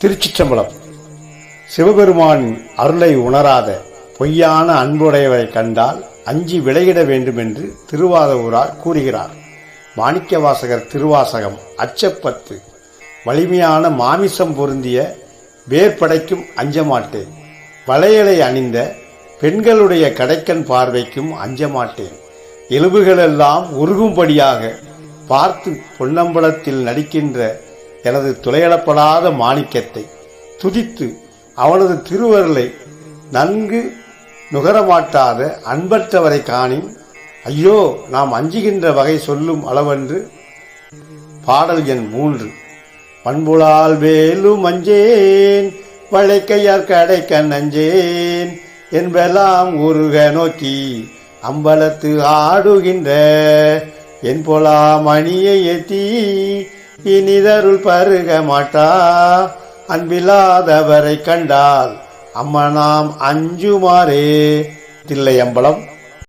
திருச்சிற்றம்பலம். சிவபெருமானின் அருளை உணராத பொய்யான அன்புடையவரை கண்டால் அஞ்சி விலகிட வேண்டும் என்று திருவாதவூரார் கூறுகிறார். மாணிக்கவாசகர் திருவாசகம் அச்சப்பத்து. வலிமையான மாமிசம் பொருந்திய வேர்படைக்கும் அஞ்சமாட்டேன். வளையலை அணிந்த பெண்களுடைய கடைக்கண் பார்வைக்கும் அஞ்சமாட்டேன். எலும்புகளெல்லாம் உருகும்படியாக பார்த்து பொன்னம்பலத்தில் நடிக்கின்ற எனது துளையிடப்படாத மாணிக்கத்தை துதித்து அவனது திருவருளை நன்கு நுகரமாட்டாத அன்பற்றவரை காணின் ஐயோ நாம் அஞ்சுகின்ற வகை சொல்லும் அளவன்று. பாடல் எண் 3. பண்புளால் வேலும் அஞ்சேன் வளைக்கையார் கடைக்கண் அஞ்சேன் என்பெல்லாம் உருக நோக்கி அம்பலத்து ஆடுகின்ற என் பொலா மணியை ஏத்தி இனிதருள் பருக மாட்டா அன்பில்லாதவரை கண்டால் அம்மனாம் அஞ்சுமாறே. தில்லையம்பலம்.